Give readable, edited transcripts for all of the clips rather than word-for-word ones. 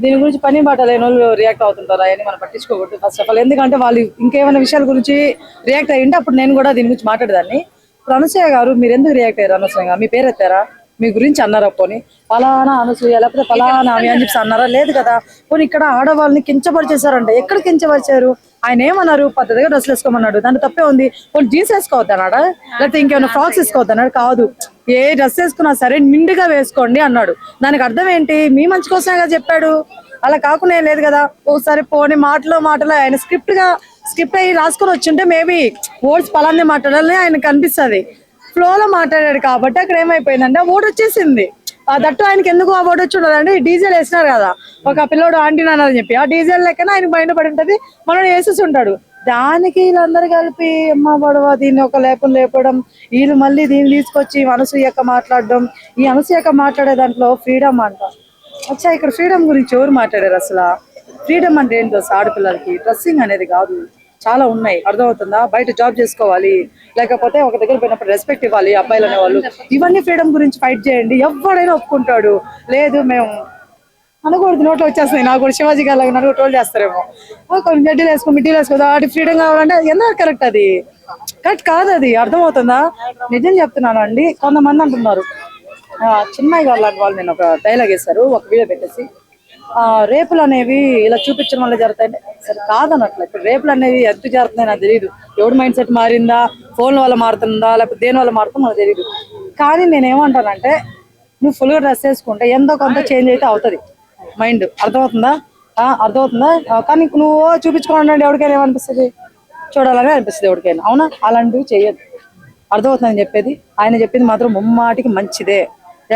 దీని గురించి పని బాట లేని వాళ్ళు రియాక్ట్ అవుతుంటారు. అవన్నీ మనం పట్టించుకోకూడదు ఫస్ట్ ఆఫ్ ఆల్. ఎందుకంటే వాళ్ళు ఇంకేమైనా విషయాల గురించి రియాక్ట్ అయ్యింటే అప్పుడు నేను కూడా దీని గురించి మాట్లాడేదాన్ని. ఇప్పుడు అనసూయ గారు మీరు ఎందుకు రియాక్ట్ అయ్యారు? అనవసరంగా మీ పేరు ఎత్తారా? మీ గురించి అన్నారా? పోనీ ఫలానా అనసూయ లేకపోతే ఫలానా ఆమె అని చెప్పి అన్నారా? లేదు కదా. పోనీ ఇక్కడ ఆడవాళ్ళని కించపరిచేశారంట. ఎక్కడ కించపరిచారు? ఆయన ఏమన్నారు? పద్ధతిగా డ్రెస్లు వేసుకోమన్నాడు, దాంట్లో తప్పే ఉంది. పోనీ జీన్స్ వేసుకోవద్దన్నాడా? లేకపోతే ఇంకేమైనా ఫ్రాక్స్ వేసుకోవద్దన్నాడు? కాదు, ఏ డ్రెస్ వేసుకున్నా సరే నిండుగా వేసుకోండి అన్నాడు. దానికి అర్థం ఏంటి? మీ మంచి కోసమే కదా చెప్పాడు. అలా కాకుండా ఏం లేదు కదా. ఒకసారి పోనీ మాటలో ఆయన స్క్రిప్ట్ అయ్యి రాసుకొని వచ్చింటే మేబీ వర్డ్స్ పలాన్ని మాట్లాడాలని ఆయనకు అనిపిస్తుంది. ఫ్లోలో మాట్లాడాడు కాబట్టి అక్కడ ఏమైపోయిందంటే ఓటు వచ్చేసింది. దట్టు ఆయనకి ఎందుకు ఆ ఓటు వచ్చి ఉండదంటే డీజిల్ వేసినారు కదా, ఒక పిల్లోడు ఆంటీ నాన్నని చెప్పి ఆ డీజిల్ లెక్కన ఆయన బయట పడి ఉంటది, మనోడు వేసేసి ఉంటాడు. దానికి వీళ్ళందరూ కలిపి అమ్మ పడవ దీన్ని ఒక లేపడం, వీళ్ళు మళ్ళీ దీన్ని తీసుకొచ్చి అనసూయక్క మాట్లాడడం. ఈ అనసూయక్క మాట్లాడే దాంట్లో ఫ్రీడమ్ అంట. అచ్చా, ఇక్కడ ఫ్రీడమ్ గురించి ఎవరు మాట్లాడారు అసలు? ఫ్రీడమ్ అంటే ఏంటో ఆడపిల్లలకి డ్రెస్సింగ్ అనేది కాదు, చాలా ఉన్నాయి. అర్థమవుతుందా? బయట జాబ్ చేసుకోవాలి, లేకపోతే ఒక దగ్గర పోయినప్పుడు రెస్పెక్ట్ ఇవ్వాలి అబ్బాయిలు అనేవాళ్ళు. ఇవన్నీ ఫ్రీడమ్ గురించి ఫైట్ చేయండి, ఎవడైనా ఒప్పుకుంటాడు. లేదు మేము అనకూడదు, నోట్లో వచ్చేస్తున్నాయి. నాకు కూడా శివాజీ గారు లాగా నన్ను ట్రోల్ చేస్తారేమో. కొన్ని మిడ్డీలు వేసుకో వాటి ఫ్రీడమ్ కావాలంటే ఎంత కరెక్ట్? అది కరెక్ట్ కాదు, అది అర్థమవుతుందా? నిజం చెప్తున్నాను అండి. కొంతమంది అంటున్నారు చిన్మయ్య గారు లాంటి వాళ్ళు నేను ఒక డైలాగ్ వేశారు, ఒక వీడియో పెట్టేసి రేపులు అనేవి ఇలా చూపించడం వల్ల జరుగుతాయంటే సరే కాదన్నట్లు. ఇప్పుడు రేపులు అనేవి ఎందుకు జరుగుతున్నాయి నాకు తెలియదు. ఎవడు మైండ్ సెట్ మారిందా, ఫోన్ వల్ల మారుతుందా, లేకపోతే దేని వల్ల మారుతుందో నాకు తెలియదు. కానీ నేనేమంటానంటే నువ్వు ఫుల్గా డ్రెస్ వేసుకుంటే ఎంతో కొంత చేంజ్ అయితే అవుతుంది మైండ్. అర్థమవుతుందా? కానీ నువ్వు చూపించుకోండి ఎవరికైనా ఏమనిపిస్తుంది? చూడాలని అనిపిస్తుంది ఎవరికైనా, అవునా? అలాంటివి చేయొద్దు. అర్థమవుతుందని చెప్పేది. ఆయన చెప్పింది మాత్రం ముమ్మాటికి మంచిదే,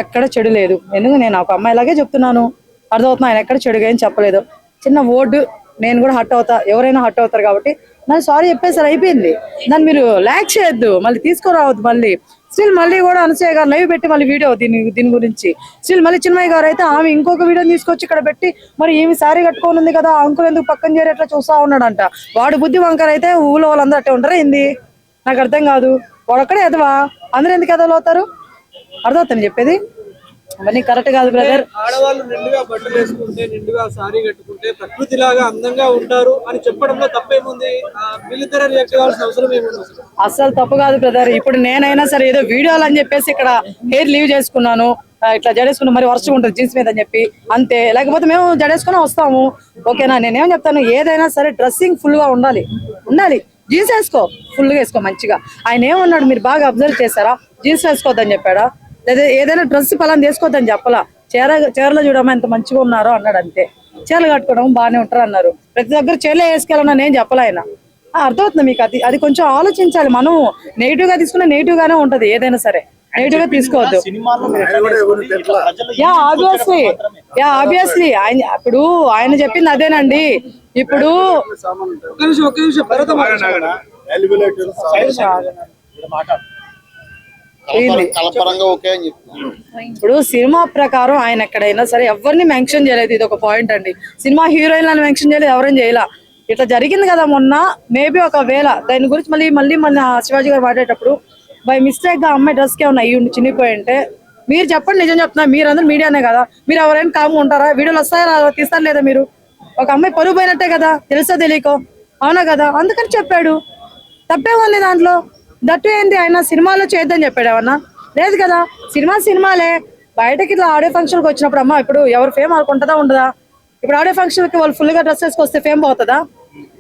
ఎక్కడ చెడు లేదు. ఎందుకు నేను ఒక అమ్మాయిలాగే చెప్తున్నాను. అర్థమవుతున్నా, ఆయన ఎక్కడ చెడుగా ఏం చెప్పలేదు. చిన్న వర్డ్ నేను కూడా హట్ అవుతా, ఎవరైనా హట్ అవుతారు కాబట్టి నన్ను సారీ చెప్పేసారు, అయిపోయింది. దాన్ని మీరు ల్యాక్ చేయొద్దు, మళ్ళీ తీసుకురావద్దు. మళ్ళీ స్టిల్ మళ్ళీ కూడా అనసూయ గారు లైవ్ పెట్టి మళ్ళీ వీడియో దీని గురించి స్టిల్ మళ్ళీ చిన్మయ్య గారు అయితే ఆమె ఇంకొక వీడియో తీసుకొచ్చి ఇక్కడ పెట్టి మరి ఏమి సారీ కట్టుకొని ఉంది కదా అంకుల్ ఎందుకు పక్కన చేరి ఎట్లా చూస్తా ఉన్నాడంట. వాడు బుద్ధి వంకర అయితే ఊళ్ళో వాళ్ళందరూ అట్టే ఉంటారా ఏంది? నాకు అర్థం కాదు. వాడొక్కడే ఎదవా, అందరూ ఎందుకు ఎదవలు అవుతారు? అర్థమవుతుంది చెప్పేది. అవన్నీ కరెక్ట్ కాదు బ్రదర్. ఆడవాళ్ళు నిండుగా బట్టలు వేసుకుంటే, నిండుగా సారీ కట్టుకుంటే ప్రకృతిలాగా అందంగా ఉంటారు అని చెప్పడంలో తప్పేముంది? వీళ్ళిద్దరే రియాక్ట్ కావాల్సిన అవసరం ఏముంది? అస్సలు తప్పు కాదు బ్రదర్. ఇప్పుడు నేనైనా సరే ఏదో వీడియోలు అని చెప్పేసి ఇక్కడ హెయిర్ లీవ్ చేసుకున్నాను, ఇట్లా జడేసుకున్నాం, మరి వర్షం ఉంటుంది జీన్స్ మీద అని చెప్పి అంతే. లేకపోతే మేము జడేసుకుని వస్తాము, ఓకేనా? నేనేం చెప్తాను, ఏదైనా సరే డ్రెస్సింగ్ ఫుల్ గా ఉండాలి. జీన్స్ వేసుకో, ఫుల్గా వేసుకో మంచిగా. ఆయన ఏమన్నాడు మీరు బాగా అబ్జర్వ్ చేశారా? జీన్స్ వేసుకోవద్దని చెప్పాడా? లేదా ఏదైనా డ్రెస్ పలానా వేసుకోవద్దని చెప్పలా? చీరలో చూడమా ఎంత మంచిగా ఉన్నారో అన్నాడు, అంతే. చీరలు కట్టుకోవడం బాగానే ఉంటారు అన్నారు. ప్రతి దగ్గర చీరలే వేసుకెళ్ళాలని నేను చెప్పలే ఆయన. అర్థమవుతుంది మీకు? అది కొంచెం ఆలోచించాలి. మనం నెగిటివ్ గా తీసుకున్న నెగిటివ్ గానే ఉంటది, ఏదైనా సరే నెగిటివ్ గా తీసుకోవద్దు. ఆబ్వియస్లీ ఆయన ఇప్పుడు ఆయన చెప్పింది అదేనండి. ఇప్పుడు ఇప్పుడు సినిమా ప్రకారం ఆయన ఎక్కడైనా సరే ఎవరిని మెన్షన్ చేయలేదు. ఇది ఒక పాయింట్ అండి. సినిమా హీరోయిన్లను మెన్షన్ చేయలేదు, ఎవరైనా చేయలా. ఇట్లా జరిగింది కదా మొన్న. మేబీ ఒకవేళ దాని గురించి మళ్ళీ మన శివాజీ గారు మాట్లాడేటప్పుడు బై మిస్టేక్ గా అమ్మాయి డ్రెస్ కి ఏమన్నా అయ్యి చినిగిపోయి ఉంటే మీరు చెప్పండి. నిజం చెప్తున్నా, మీరందరూ మీడియానే కదా, మీరు ఎవరైనా కాము ఉంటారా? వీడియోలు వస్తారా, తీస్తారు లేదా? మీరు ఒక అమ్మాయి పరుగు పోయినట్టే కదా, తెలుసో తెలియకో, అవునా కదా? అందుకని చెప్పాడు, తప్పే ఉంది దాంట్లో. దట్టు ఏంటి, ఆయన సినిమాలో చేద్దని చెప్పాడు ఏమన్నా? లేదు కదా. సినిమాలే. బయటకి ఇట్లా ఆడియో ఫంక్షన్కి వచ్చినప్పుడు అమ్మా ఇప్పుడు ఎవరు ఫేమ్ అనుకుంటుందా ఉండదా? ఇప్పుడు ఆడియో ఫంక్షన్ కి వాళ్ళు ఫుల్ గా డ్రెస్ వేసుకొస్తే ఫేమ్ పోతుందా?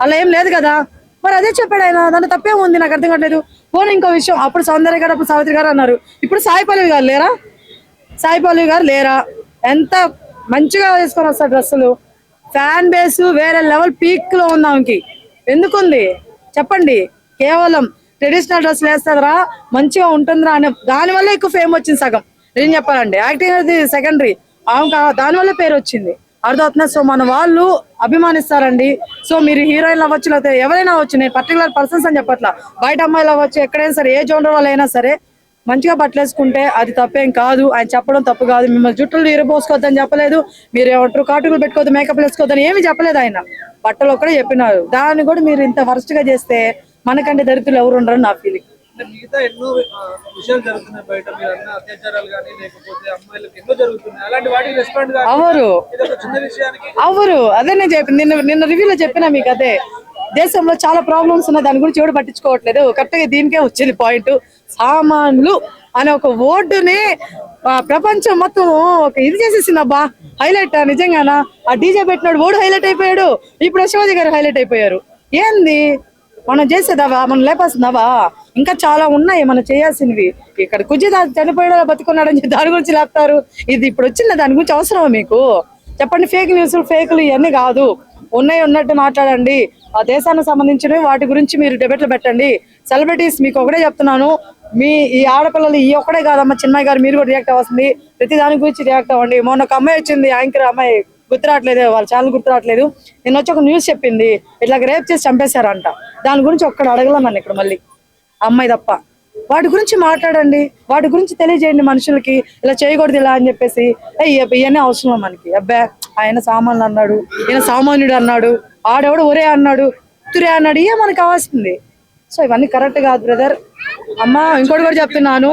అలా ఏం లేదు కదా. మరి అదే చెప్పాడు ఆయన, దాంట్లో తప్పే ఉంది. నాకు అర్థం కావట్లేదు. పోనీ ఇంకో విషయం, అప్పుడు సౌందర్య గారు, అప్పుడు సావిత్రి గారు అన్నారు, ఇప్పుడు సాయి పల్లవి గారు లేరా? ఎంత మంచిగా వేసుకొని వస్తారు డ్రెస్సులు. ఫ్యాన్ బేస్ వేరే లెవెల్ పీక్ లో ఉంది ఆమెకి. ఎందుకుంది చెప్పండి? కేవలం ట్రెడిషనల్ డ్రెస్సులు వేస్తారా, మంచిగా ఉంటుందిరా అనే దానివల్ల ఎక్కువ ఫేమ్ వచ్చింది. సగం ఏం చెప్పాలండి, యాక్టింగ్ అనేది సెకండరీ, ఆమె దానివల్ల పేరు వచ్చింది. అర్థమవుతున్నా? సో మన వాళ్ళు అభిమానిస్తారండి. సో మీరు హీరోయిన్లు అవ్వచ్చు, లేకపోతే ఎవరైనా అవ్వచ్చు, నేను పర్టికులర్ పర్సన్స్ అని చెప్పట్లా, బయట అమ్మాయిలు అవ్వచ్చు, ఎక్కడైనా సరే, ఏ జోనర్ వాళ్ళు అయినా సరే మంచిగా బట్టలు వేసుకుంటే అది తప్పేం కాదు. ఆయన చెప్పడం తప్పు కాదు. మిమ్మల్ని జుట్టులు ఇరబోసుకోవద్దని చెప్పలేదు, మీరు ఏమంటారు కాటుకులు పెట్టుకోవద్దు, మేకప్ వేసుకోవద్దని ఏమి చెప్పలేదు ఆయన. బట్టలు ఒక్కడే చెప్పినారు. దాన్ని కూడా మీరు ఇంత వరస్ట్ గా చేస్తే మనకంటే దరిద్రులు ఎవరు ఉండరని నా ఫీలింగ్. అంటే మిగతా ఎన్నో విషయాలు జరుగుతున్నాయి బయట, మీరు అన్న అత్యాచారాలు కానీ లేకపోతే అమ్మాయిలకు ఎన్నో జరుగుతున్నాయి, అలాంటి వాటికి రెస్పాండ్ కాదు. అవరు ఇది ఒక చిన్న విషయానికి అవరు అదే నేను చెప్పి నిన్న రివ్యూలో చెప్పినా మీకు అదే. దేశంలో చాలా ప్రాబ్లమ్స్ ఉన్నాయి, దాని గురించి ఎవడు పట్టించుకోవట్లేదు. కరెక్ట్ గా దీనికే వచ్చింది పాయింట్. సామాన్లు అనే ఒక వర్డుని ప్రపంచం మొత్తం ఒక ఇది చేసేసింది అబ్బా. హైలైట్ నిజంగానా? ఆ డీజే పెట్టినాడు ఓడు హైలైట్ అయిపోయాడు, ఇప్పుడు శివాజీ గారు హైలైట్ అయిపోయారు. ఏంది మనం చేసేదావా? మనం లేపాల్సిందావా? ఇంకా చాలా ఉన్నాయి మనం చేయాల్సినవి. ఇక్కడ కుజిదా చనిపోయాడు బతుకున్నాడని చెప్పి దాని గురించి లేపుతారు. ఇది ఇప్పుడు వచ్చింది, దాని గురించి అవసరమా మీకు? చెప్పండి. ఫేక్ న్యూస్ ఫేకులు ఇవన్నీ కాదు, ఉన్నాయి ఉన్నట్టు మాట్లాడండి. ఆ దేశానికి సంబంధించినవి వాటి గురించి మీరు డిబేట్లు పెట్టండి. సెలబ్రిటీస్ మీకు ఒకటే చెప్తున్నాను, మీ ఈ ఆడపిల్లలు ఈ ఒక్కడే కాదమ్మా, చిన్మయ్య గారు మీరు కూడా రియాక్ట్ అవ్వాల్సింది. ప్రతి దాని గురించి రియాక్ట్ అవ్వండి. మొన్న ఒక అమ్మాయి వచ్చింది, యాంకర్ అమ్మాయి, గుర్తు రావట్లేదు, వాళ్ళ ఛానల్ గుర్తు రావట్లేదు. నేను వచ్చి ఒక న్యూస్ చెప్పింది, ఇట్లా రేప్ చేసి చంపేశారంట. దాని గురించి ఒక్కడ అడగల నన్ను ఇక్కడ మళ్ళీ అమ్మాయి తప్ప. వాటి గురించి మాట్లాడండి, వాటి గురించి తెలియజేయండి మనుషులకి. ఇలా చేయకూడదు ఇలా అని చెప్పేసి ఇవన్నీ అవసరం మనకి. అబ్బా ఆయన సామాన్లు అన్నాడు, ఈయన సామాన్యుడు అన్నాడు, ఆడెవడు ఒరే అన్నాడు, తురే అన్నాడు, ఇవే మనకు కావాల్సింది. సో ఇవన్నీ కరెక్ట్ కాదు బ్రదర్. అమ్మా ఇంకోటి కూడా చెప్తున్నాను,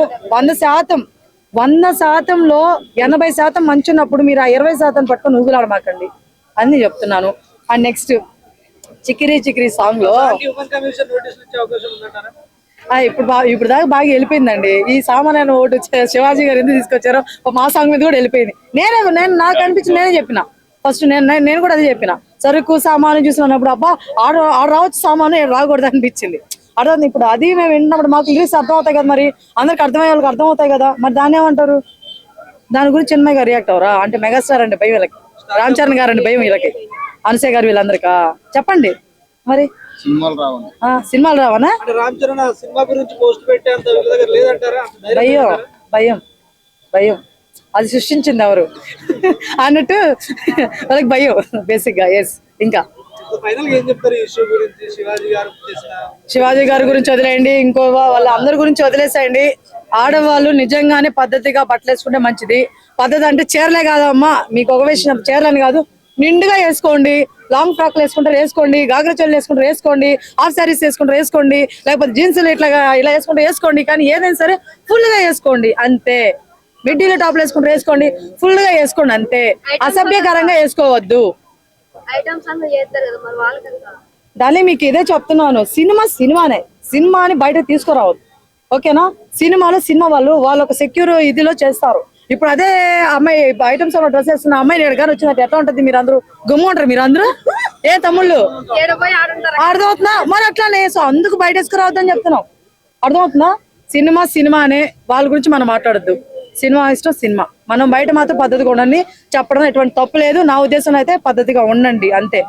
100%లో 80% మంచి ఉన్నప్పుడు మీరు ఆ 20% పట్టుకొని ఊగులాడమాకండి అని చెప్తున్నాను. And next Chikiri Chikiri song లో హ్యూమన్ కమిషన్ నోటీసులు ఇచ్చే అవకాశం ఉందంటారా? ఇప్పుడు దాకా బాగా వెళ్ళిపోయిందండి. ఈ సామాన్య ఓటు శివాజీ గారు ఎందుకు తీసుకొచ్చారో మా సాంగ్ మీద కూడా వెళ్ళిపోయింది. నేను నాకు అనిపించింది, నేనే చెప్పిన ఫస్ట్, నేను కూడా అదే చెప్పిన. సరుకు సామాను చూసినప్పుడు అబ్బా ఆడ రావచ్చు సామాను రాకూడదు అనిపించింది. అర్థం ఇప్పుడు అది మేము వింటున్నప్పుడు మాకు లిరిక్స్ అర్థం అవుతాయి కదా, మరి అందరికి అర్థమయ్యే వాళ్ళకి అర్థం అవుతాయి కదా, మరి దాన్ని ఏమంటారు? దాని గురించి చిన్మయ్య గారు రియాక్ట్ అవరా? అంటే మెగాస్టార్ అంటే భయం వీళ్ళకి, రామ్ చరణ్ గారు అంటే భయం వీళ్ళకి, అనసూయ గారు వీళ్ళందరికా చెప్పండి మరి. సినిమాలు రావనా? అంటే రామ్ చరణ్ సినిమా గురించి పోస్ట్ పెట్టేంత వీళ్ళ దగ్గర లేదంటారా? భయం భయం భయం అది సృష్టించింది ఎవరు అన్నట్టు వాళ్ళకి భయం బేసిక్ గా. ఎస్. ఇంకా ఫైనల్ గా ఏం చెప్తారు ఈ ఇష్యూ గురించి? శివాజీ గారి గురించి వదిలేయండి, ఇంకో వాళ్ళ అందరి గురించి వదిలేసేయండి. ఆడవాళ్ళు నిజంగానే పద్ధతిగా బట్టలు వేసుకుంటే మంచిది. పద్ధతి అంటే చీరలే కాదమ్మా, మీకు ఒక విషయం, చీరలని కాదు, నిండుగా వేసుకోండి. లాంగ్ ఫ్రాక్లు వేసుకుంటారు వేసుకోండి, గాగ్రా చోళ్ళు వేసుకుంటారు వేసుకోండి, హాఫ్ శారీస్ వేసుకుంటారు వేసుకోండి, లేకపోతే జీన్సులు ఇలా వేసుకుంటారు వేసుకోండి. కానీ ఏదైనా సరే ఫుల్ గా వేసుకోండి అంతే. మిడ్డీలో టాప్లు వేసుకుంటారు వేసుకోండి, ఫుల్ గా వేసుకోండి అంతే. అసభ్యకరంగా వేసుకోవద్దు. దాన్ని మీకు ఇదే చెప్తున్నాను, సినిమానే, సినిమాని బయట తీసుకురావద్దు. ఓకేనా? సినిమా వాళ్ళు ఒక సెక్యూర్ ఇదిలో చేస్తారు. ఇప్పుడు అదే అమ్మాయి ఐటమ్స్ డ్రెస్ వేస్తున్న అమ్మాయి ఎడగానే వచ్చినట్టు ఎట్లా ఉంటది? మీరు అందరూ గుమ్మ ఉంటారు, మీరు అందరూ ఏ తమ్ముళ్ళు అర్థమవుతుందా? మరి అట్లానే. సో అందుకు బయట వేసుకురావద్దని చెప్తున్నాం. అర్థమవుతుందా? సినిమానే, వాళ్ళ గురించి మనం మాట్లాడద్దు. సినిమా ఇష్టం సినిమా, మనం బయట మాత్రం పద్ధతిగా ఉండండి. చెప్పడం ఎటువంటి తప్పు లేదు. నా ఉద్దేశం అయితే పద్ధతిగా ఉండండి అంతే.